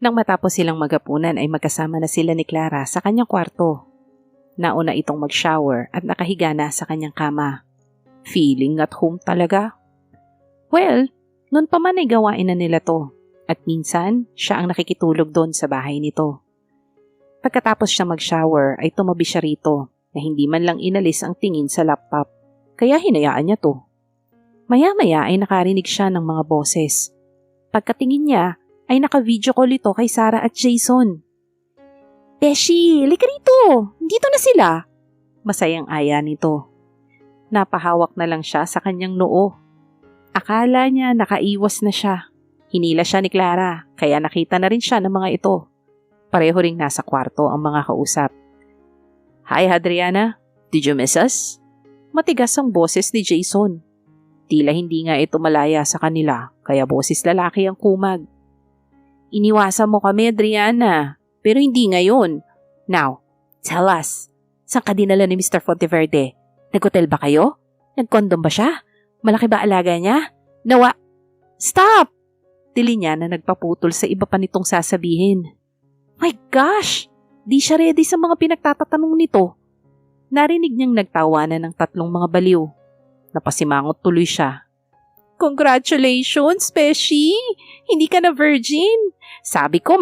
Nang matapos silang maghapunan ay magkasama na sila ni Clara sa kanyang kwarto. Nauna itong mag-shower at nakahiga na sa kanyang kama. Feeling at home talaga. Well, noon pa man ay gawain na nila to at minsan siya ang nakikitulog doon sa bahay nito. Pagkatapos siya mag-shower ay tumabi siya rito na hindi man lang inalis ang tingin sa laptop kaya hinayaan niya to. Maya-maya ay nakarinig siya ng mga boses. Pagkatingin niya ay naka-video call ito kay Sarah at Jason. Beshi, lika rito! Dito na sila! Masayang aya nito. Napahawak na lang siya sa kanyang noo. Akala niya nakaiwas na siya. Hinila siya ni Clara kaya nakita na rin siya ng mga ito. Pareho ring nasa kwarto ang mga kausap. Hi Adriana, did you miss us? Matigas ang boses ni Jason. Tila hindi nga ito malaya sa kanila kaya boses lalaki ang kumag. Iniwasan mo kami Adriana, pero hindi ngayon. Now, tell us, saan ka dinala ni Mr. Fonteverde? Nag-hotel ba kayo? Nag-condom ba siya? Malaki ba alaga niya? Nawa... Stop! Tili niya na nagpaputol sa iba pa nitong sasabihin. My gosh! Di siya ready sa mga pinagtatatanong nito. Narinig niyang nagtawanan ng tatlong mga baliw. Napasimangot tuloy siya. Congratulations, Beshi! Hindi ka na virgin! Sabi ko,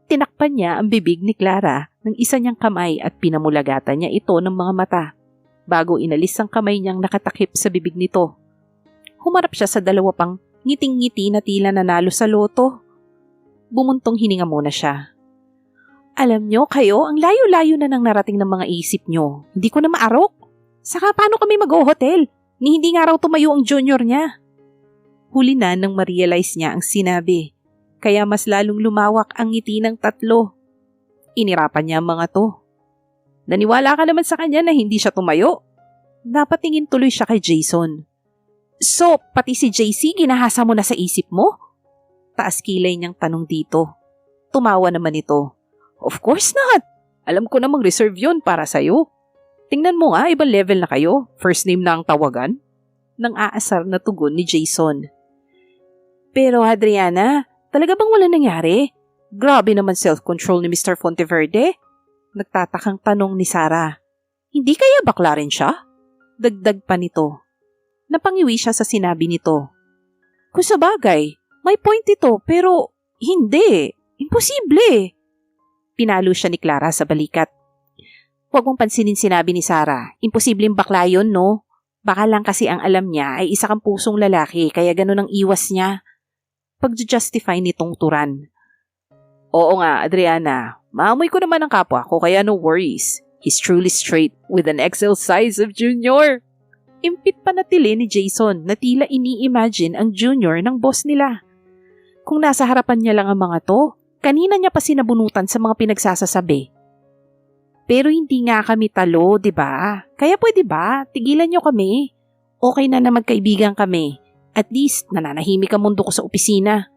Tinakpan niya ang bibig ni Clara ng isa niyang kamay at pinamulagatan niya ito ng mga mata bago inalis ang kamay niyang nakatakip sa bibig nito. Humarap siya sa dalawa pang ngiting-ngiti na tila nanalo sa loto. Bumuntong hininga muna siya. Alam niyo kayo, ang layo-layo na nang narating ng mga isip niyo. Hindi ko na maarok. Saka paano kami mag-o-hotel? Ni hindi nga raw tumayo ang junior niya. Huli na nang ma-realize niya ang sinabi. Kaya mas lalong lumawak ang ngiti ng tatlo. Inirapan niya ang mga to. Naniwala ka naman sa kanya na hindi siya tumayo. Napatingin tuloy siya kay Jason. So, pati si JC ginahasa mo na sa isip mo? Taas kilay niyang tanong dito. Tumawa naman ito. Of course not. Alam ko namang reserve yun para sa'yo. Tingnan mo nga, ibang level na kayo. First name na ang tawagan. Nang aasar na tugon ni Jason. Pero Adriana, talaga bang wala nangyari? Grabe naman self-control ni Mr. Fonteverde. Nagtatakang tanong ni Sarah. Hindi kaya bakla rin siya? Dagdag pa nito. Napangiwi siya sa sinabi nito. Kung sa bagay, may point ito pero hindi. Imposible. Pinalo siya ni Clara sa balikat. Huwag mong pansinin sinabi ni Sarah. Imposibleng bakla yun, no? Baka lang kasi ang alam niya ay isa kang pusong lalaki kaya ganun ang iwas niya. Pag-justify nitong turan. Oo nga, Adriana. Maamoy ko naman ang kapwa ko kaya no worries. He's truly straight with an XL size of junior. Impit pa natili ni Jason na tila ini-imagine ang junior ng boss nila. Kung nasa harapan niya lang ang mga to, kanina niya pa sinabunutan sa mga pinagsasasabi. Pero hindi nga kami talo, di ba? Kaya pwede ba? Tigilan niyo kami. Okay na magkaibigan kami. At least, nananahimik ang mundo ko sa opisina.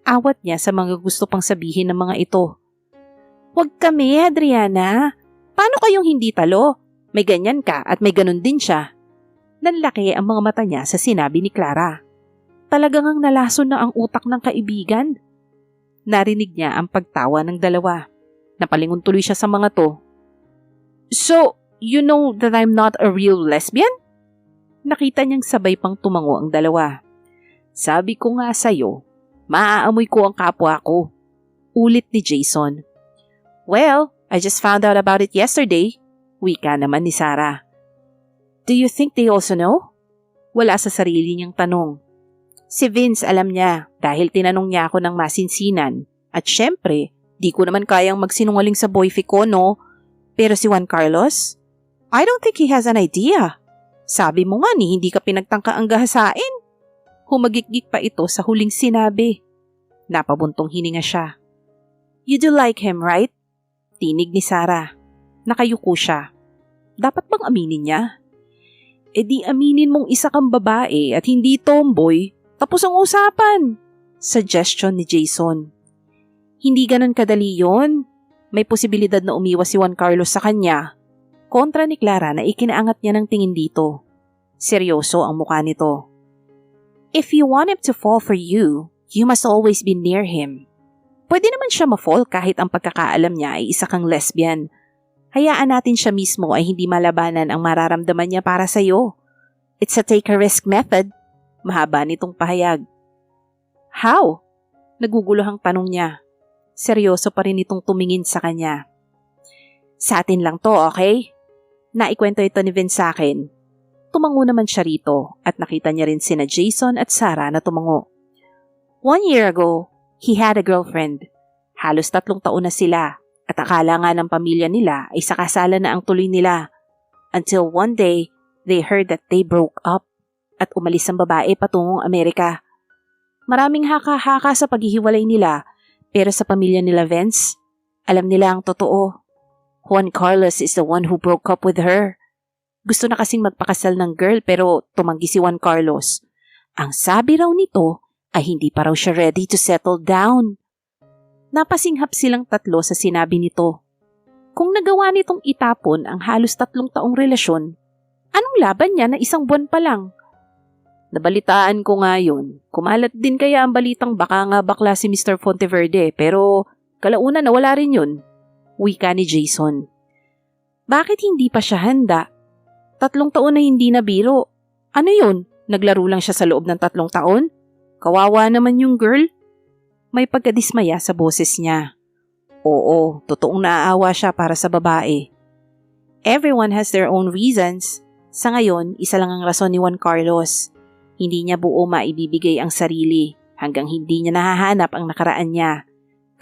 Awat niya sa mga gusto pang sabihin ng mga ito. Huwag kami, Adriana. Paano kayong hindi talo? May ganyan ka at may ganun din siya. Nanlaki ang mga mata niya sa sinabi ni Clara. Talagang ang nalason na ang utak ng kaibigan. Narinig niya ang pagtawa ng dalawa. Napalingon tuloy siya sa mga to. So, you know that I'm not a real lesbian? Nakita niyang sabay pang tumango ang dalawa. Sabi ko nga sa'yo, maaamoy ko ang kapwa ko. Ulit ni Jason. Well, I just found out about it yesterday. Wika naman ni Sarah. Do you think they also know? Wala sa sarili niyang tanong. Si Vince alam niya dahil tinanong niya ako ng masinsinan. At syempre, di ko naman kayang magsinungaling sa boyfriend ko, no? Pero si Juan Carlos? I don't think he has an idea. Sabi mo nga ni hindi ka pinagtangka ang gahasain. Humagikgik pa ito sa huling sinabi. Napabuntong hininga siya. You do like him, right? Tinig ni Sarah. Nakayuko siya. Dapat bang aminin niya? E di aminin mong isa kang babae at hindi tomboy, tapos ang usapan. Suggestion ni Jason. Hindi ganun kadali yon. May posibilidad na umiwas si Juan Carlos sa kanya. Kontra ni Clara na ikinaangat niya ng tingin dito. Seryoso ang mukha nito. If you want him to fall for you, you must always be near him. Pwede naman siya ma-fall kahit ang pagkakaalam niya ay isa kang lesbian. Hayaan natin siya mismo ay hindi malabanan ang mararamdaman niya para sa'yo. It's a take-a-risk method. Mahaba nitong pahayag. How? Naguguluhang tanong niya. Seryoso pa rin itong tumingin sa kanya. Sa atin lang to, okay? Naikwento ito ni Vince sa akin. Tumango naman siya rito at nakita niya rin sina Jason at Sarah na tumango. 1 year ago, he had a girlfriend. Halos 3 taon na sila at akala nga ng pamilya nila ay sa kasalan na ang tuloy nila. Until one day, they heard that they broke up at umalis ang babae patungong Amerika. Maraming haka-haka sa paghihiwalay nila pero sa pamilya nila Vince, alam nila ang totoo. Juan Carlos is the one who broke up with her. Gusto na kasing magpakasal ng girl pero tumanggi si Juan Carlos. Ang sabi raw nito ay hindi pa raw siya ready to settle down. Napasinghap silang 3 sa sinabi nito. Kung nagawa nitong itapon ang halos 3 taong relasyon, anong laban niya na 1 buwan pa lang? Nabalitaan ko nga yun. Kumalat din kaya ang balitang baka nga bakla si Mr. Fonteverde pero kalaunan nawala rin yun. Wika ni Jason. Bakit hindi pa siya handa? 3 taon na hindi na biro. Ano yun? Naglaro lang siya sa loob ng 3 taon? Kawawa naman yung girl. May pagkadismaya sa boses niya. Oo, totoong naaawa siya para sa babae. Everyone has their own reasons. Sa ngayon, isa lang ang rason ni Juan Carlos. Hindi niya buo maibibigay ang sarili hanggang hindi niya nahahanap ang nakaraan niya.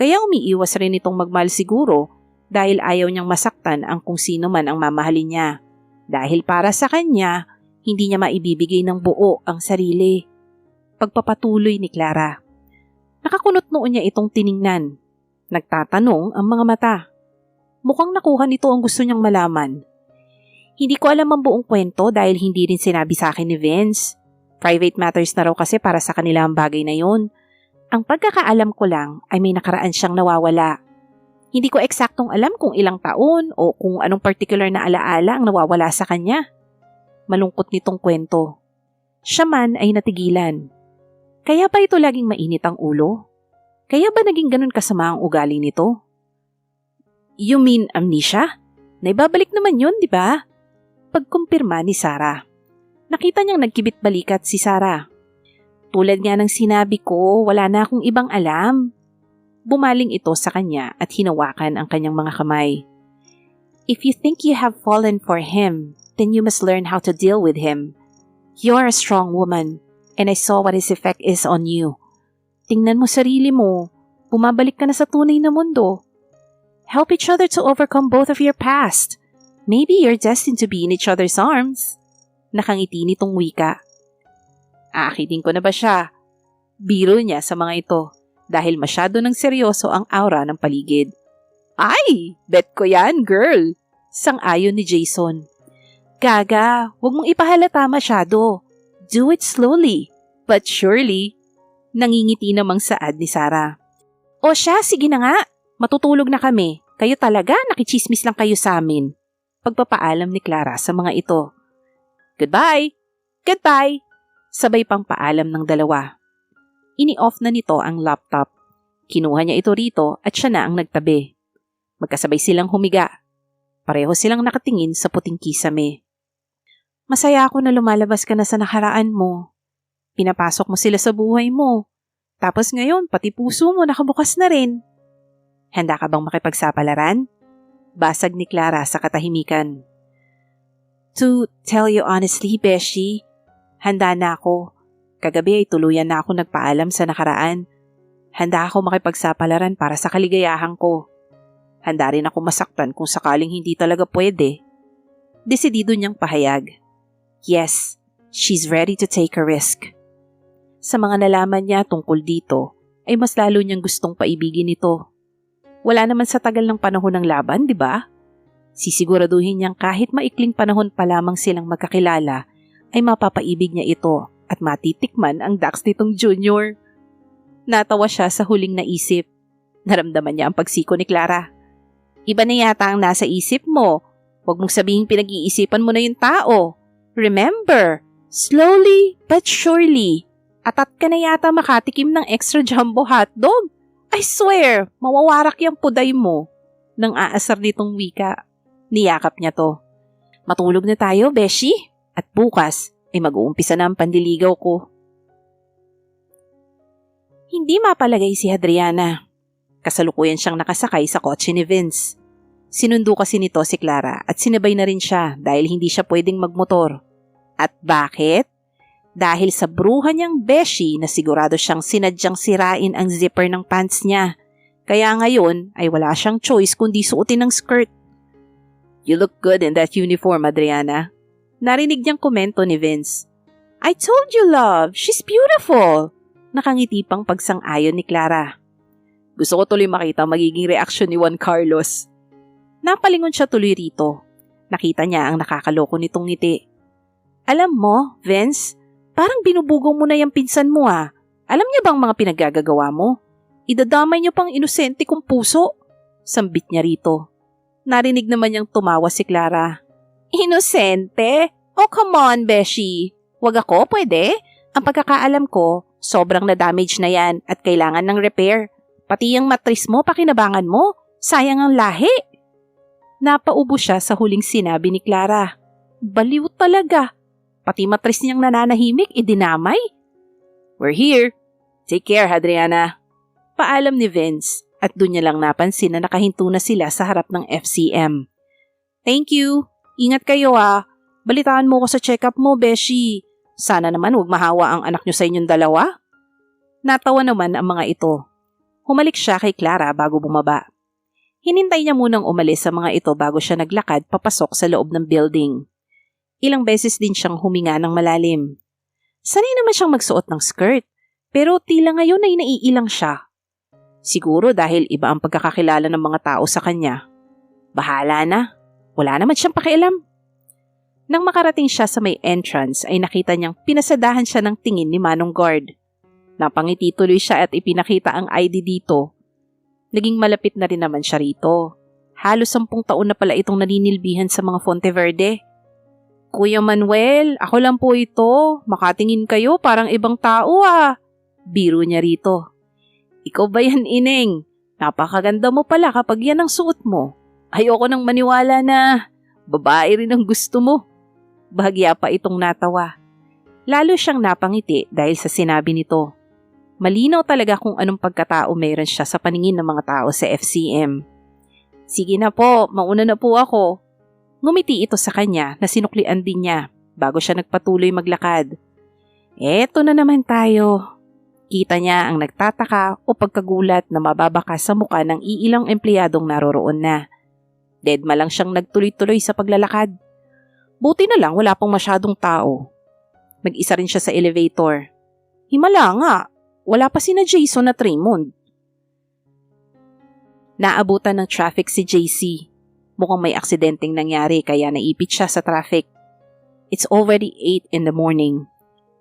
Kaya umiiwas rin itong magmahal siguro dahil ayaw niyang masaktan ang kung sino man ang mamahalin niya. Dahil para sa kanya, hindi niya maibibigay ng buo ang sarili. Pagpapatuloy ni Clara. Nakakunot noon niya itong tiningnan. Nagtatanong ang mga mata. Mukhang nakuha nito ang gusto niyang malaman. Hindi ko alam ang buong kwento dahil hindi rin sinabi sa akin ni Vince. Private matters na raw kasi para sa kanila ang bagay na yon. Ang pagkakaalam ko lang ay may nakaraan siyang nawawala. Hindi ko eksaktong alam kung ilang taon o kung anong particular na alaala ang nawawala sa kanya. Malungkot nitong kwento. Siya man ay natigilan. Kaya ba ito laging mainit ang ulo? Kaya ba naging ganun kasama ang ugali nito? You mean amnesia? Naibabalik naman yun, di ba? Pagkumpirma ni Sarah. Nakita niyang nagkibit-balikat si Sarah. Tulad nga ng sinabi ko, wala na akong ibang alam. Bumaling ito sa kanya at hinawakan ang kanyang mga kamay. If you think you have fallen for him, then you must learn how to deal with him. You're a strong woman, and I saw what his effect is on you. Tingnan mo sarili mo. Bumabalik ka na sa tunay na mundo. Help each other to overcome both of your past. Maybe you're destined to be in each other's arms. Nakangiti nitong wika. Aakitin ko na ba siya? Biro niya sa mga ito dahil masyado ng seryoso ang aura ng paligid. Ay, bet ko yan, girl. Sang-ayon ni Jason. Gaga, huwag mong ipahalata masyado. Do it slowly, but surely. Nangingiti namang saad ni Sarah. O siya, sige na nga. Matutulog na kami. Kayo talaga, nakichismis lang kayo sa amin. Pagpapaalam ni Clara sa mga ito. Goodbye! Goodbye! Sabay pang paalam ng dalawa. Ini-off na nito ang laptop. Kinuha niya ito rito at siya na ang nagtabi. Magkasabay silang humiga. Pareho silang nakatingin sa puting kisame. Masaya ako na lumalabas ka na sa nakaraan mo. Pinapasok mo sila sa buhay mo. Tapos ngayon, pati puso mo nakabukas na rin. Handa ka bang makipagsapalaran? Basag ni Clara sa katahimikan. To tell you honestly, Beshi, handa na ako. Kagabi ay tuluyan na ako nagpaalam sa nakaraan. Handa ako makipagsapalaran para sa kaligayahan ko. Handa rin ako masaktan kung sakaling hindi talaga pwede. Desidido niyang pahayag. Yes, she's ready to take a risk. Sa mga nalaman niya tungkol dito, ay mas lalo niyang gustong paibigin ito. Wala naman sa tagal ng panahon ng laban, di ba? Sisiguraduhin niyang kahit maikling panahon pa lamang silang magkakilala, ay mapapaibig niya ito at matitikman ang dax nitong junior. Natawa siya sa huling naisip. Naramdaman niya ang pagsiko ni Clara. Iba na yata ang nasa isip mo. Huwag mong sabihing pinag-iisipan mo na yung tao. Remember, slowly but surely, atat ka na yata makatikim ng extra jumbo hotdog. I swear, mawawarak yung puday mo. Nang aasar nitong wika, niyakap niya to. Matulog na tayo, Beshi. At bukas ay mag-uumpisa na ang pandiligaw ko. Hindi mapalagay si Hadriana. Kasalukuyan siyang nakasakay sa kotse ni Vince. Sinundo kasi nito si Clara at sinabay na rin siya dahil hindi siya pwedeng magmotor. At bakit? Dahil sa bruha niyang Beshi na sigurado siyang sinadyang sirain ang zipper ng pants niya. Kaya ngayon ay wala siyang choice kundi suotin ng skirt. You look good in that uniform, Adriana. Narinig niyang komento ni Vince. I told you, love. She's beautiful. Nakangiti pang pagsang-ayon ni Clara. Gusto ko tuloy makita magiging reaksyon ni Juan Carlos. Napalingon siya tuloy rito. Nakita niya ang nakakaloko nitong ngiti. Alam mo, Vince, parang binubugong mo na yung pinsan mo ah. Alam niya bang mga pinaggagawa mo? Idadamay niyo pang inosente kong puso. Sambit niya rito. Narinig naman niyang tumawa si Clara. Inosente? Oh come on, Beshi. Wag ako, pwede? Ang pagkakaalam ko, sobrang na-damage na yan at kailangan ng repair. Pati yung matris mo, pakinabangan mo. Sayang ang lahi. Napaubo siya sa huling sinabi ni Clara. Baliw talaga. Pati matris niyang nananahimik, idinamay. We're here. Take care, Hadriana. Paalam ni Vince at doon niya lang napansin na nakahinto na sila sa harap ng FCM. Thank you. Ingat kayo ah. Balitaan mo ko sa check-up mo, Beshi. Sana naman huwag mahawa ang anak niyo sa inyong dalawa. Natawa naman ang mga ito. Humalik siya kay Clara bago bumaba. Hinintay niya munang umalis sa mga ito bago siya naglakad papasok sa loob ng building. Ilang beses din siyang huminga ng malalim. Sanay naman siyang magsuot ng skirt, pero tila ngayon ay naiilang siya. Siguro dahil iba ang pagkakakilala ng mga tao sa kanya. Bahala na, wala naman siyang pakialam. Nang makarating siya sa may entrance ay nakita niyang pinasadahan siya ng tingin ni Manong Guard. Napangiti tuloy siya at ipinakita ang ID dito. Naging malapit na rin naman siya rito. Halos 10 taon na pala itong naninilbihan sa mga Fonteverde. Kuya Manuel, ako lang po ito. Makatingin kayo parang ibang tao ah. Biro niya rito. Ikaw ba yan, Ineng? Napakaganda mo pala kapag yan ang suot mo. Ayoko nang maniwala na babae rin ang gusto mo. Bahagya pa itong natawa. Lalo siyang napangiti dahil sa sinabi nito. Malinaw talaga kung anong pagkatao meron siya sa paningin ng mga tao sa FCM. Sige na po, mauna na po ako. Ngumiti ito sa kanya na sinuklian din niya bago siya nagpatuloy maglakad. Eto na naman tayo. Kita niya ang nagtataka o pagkagulat na mababaka sa muka ng iilang empleyadong naroroon na. Deadma lang siyang nagtuloy-tuloy sa paglalakad. Buti na lang wala pang masyadong tao. Mag-isa rin siya sa elevator. Himala nga. Wala pa sina Jason at Raymond. Naabutan ng traffic si JC. Mukhang may aksidenteng nangyari kaya naipit siya sa traffic. It's already 8 in the morning.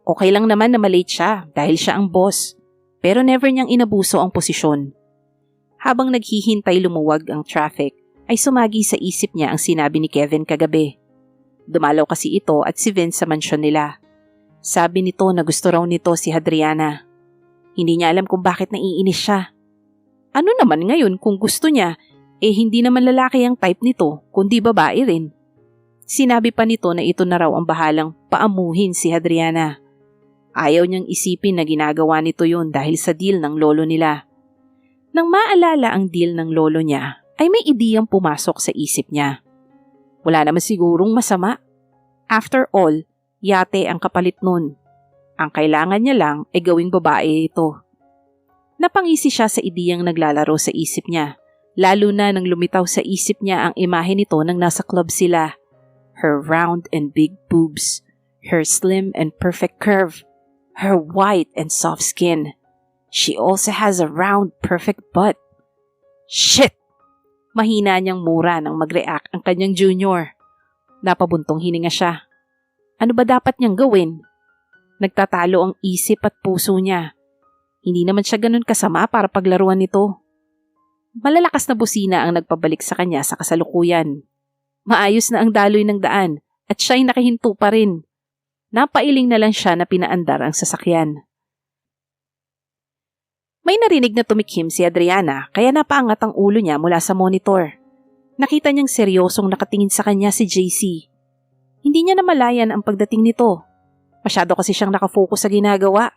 Okay lang naman na malate siya dahil siya ang boss. Pero never niyang inabuso ang posisyon. Habang naghihintay lumuwag ang traffic, ay sumagi sa isip niya ang sinabi ni Kevin kagabi. Dumalaw kasi ito at si Vince sa mansyon nila. Sabi nito na gusto raw nito si Hadriana. Hindi niya alam kung bakit naiinis siya. Ano naman ngayon kung gusto niya, hindi naman lalaki ang type nito, kundi babae rin. Sinabi pa nito na ito na raw ang bahalang paamuhin si Hadriana. Ayaw niyang isipin na ginagawa nito yun dahil sa deal ng lolo nila. Nang maalala ang deal ng lolo niya, ay may ideyang pumasok sa isip niya. Wala naman sigurong masama. After all, yate ang kapalit nun. Ang kailangan niya lang ay gawing babae ito. Napangisi siya sa ideyang naglalaro sa isip niya, lalo na nang lumitaw sa isip niya ang imahe nito nang nasa club sila. Her round and big boobs, her slim and perfect curve, her white and soft skin. She also has a round, perfect butt. Shit! Mahina niyang mura nang mag-react ang kanyang junior. Napabuntong hininga siya. Ano ba dapat niyang gawin? Nagtatalo ang isip at puso niya. Hindi naman siya ganun kasama para paglaruan nito. Malalakas na busina ang nagpabalik sa kanya sa kasalukuyan. Maayos na ang daloy ng daan at siya'y nakahinto pa rin. Napailing na lang siya na pinaandar ang sasakyan. May narinig na tumikhim si Adriana kaya napaangat ang ulo niya mula sa monitor. Nakita niyang seryosong nakatingin sa kanya si JC. Hindi niya namalayan ang pagdating nito. Masyado kasi siyang nakafocus sa ginagawa.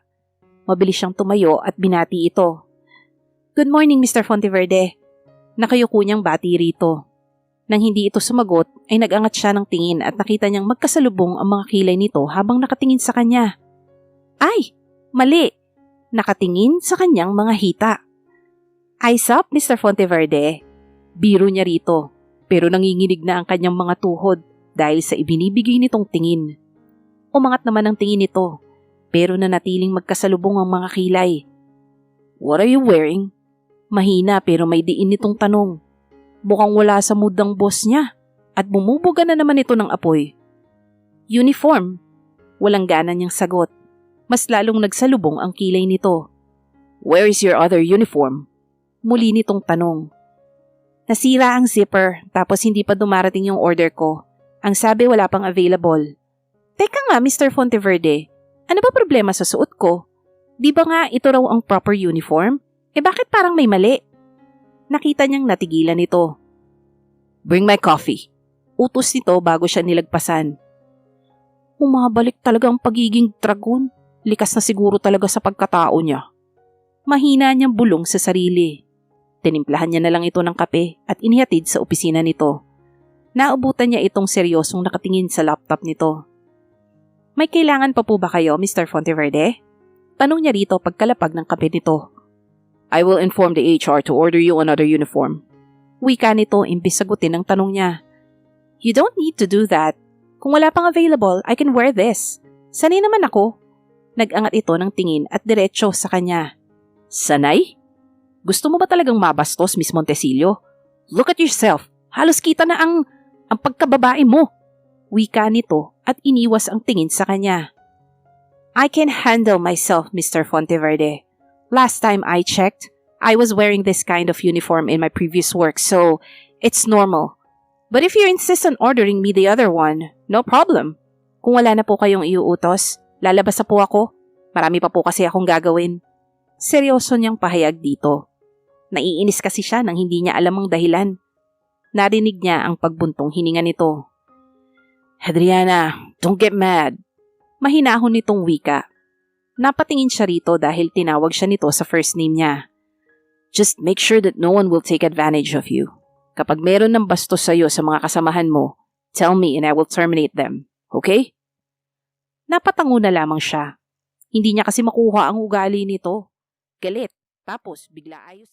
Mabilis siyang tumayo at binati ito. Good morning, Mr. Fonteverde. Nakayuko niyang bati rito. Nang hindi ito sumagot ay nag-angat siya ng tingin at nakita niyang magkasalubong ang mga kilay nito habang nakatingin sa kanya. Ay, mali! Nakatingin sa kanyang mga hita. Eyes up, Mr. Fonteverde. Biro niya rito, pero nanginginig na ang kanyang mga tuhod dahil sa ibinibigay nitong tingin. Umangat naman ang tingin nito, pero nanatiling magkasalubong ang mga kilay. What are you wearing? Mahina pero may diin nitong tanong. Mukhang wala sa mood ng boss niya at bumubuga na naman ito ng apoy. Uniform. Walang gana niyang sagot. Mas lalong nagsalubong ang kilay nito. Where is your other uniform? Muli nitong tanong. Nasira ang zipper tapos hindi pa dumarating yung order ko. Ang sabi wala pang available. Teka nga, Mr. Fonteverde. Ano ba problema sa suot ko? Di ba nga ito raw ang proper uniform? Bakit parang may mali? Nakita niyang natigilan ito. Bring my coffee. Utos nito bago siya nilagpasan. Umabalik talaga ang pagiging dragon. Likas na siguro talaga sa pagkatao niya. Mahina niyang bulong sa sarili. Tinimplahan niya na lang ito ng kape at inihatid sa opisina nito. Naubutan niya itong seryosong nakatingin sa laptop nito. May kailangan pa po ba kayo, Mr. Fonteverde? Tanong niya rito pagkalapag ng kape nito. I will inform the HR to order you another uniform. Wika nito imbis sagutin ang tanong niya. You don't need to do that. Kung wala pang available, I can wear this. Sanay naman ako. Nag-angat ito ng tingin at diretso sa kanya. Sanay? Gusto mo ba talagang mabastos, Miss Montesillo? Look at yourself. Halos kita na ang pagkababae mo. Wika nito at iniwas ang tingin sa kanya. I can handle myself, Mr. Fonteverde. Last time I checked, I was wearing this kind of uniform in my previous work, so it's normal. But if you insist on ordering me the other one, no problem. Kung wala na po kayong iuutos, lalabas na po ako. Marami pa po kasi akong gagawin. Seryoso niyang pahayag dito. Naiinis kasi siya nang hindi niya alam ang dahilan. Narinig niya ang pagbuntong hininga nito. Adriana, don't get mad. Mahinahon nitong wika. Napatingin siya rito dahil tinawag siya nito sa first name niya. Just make sure that no one will take advantage of you. Kapag meron ng bastos sa'yo sa mga kasamahan mo, tell me and I will terminate them. Okay? Napatango na lamang siya. Hindi niya kasi makuha ang ugali nito. Galit. Tapos bigla ayos.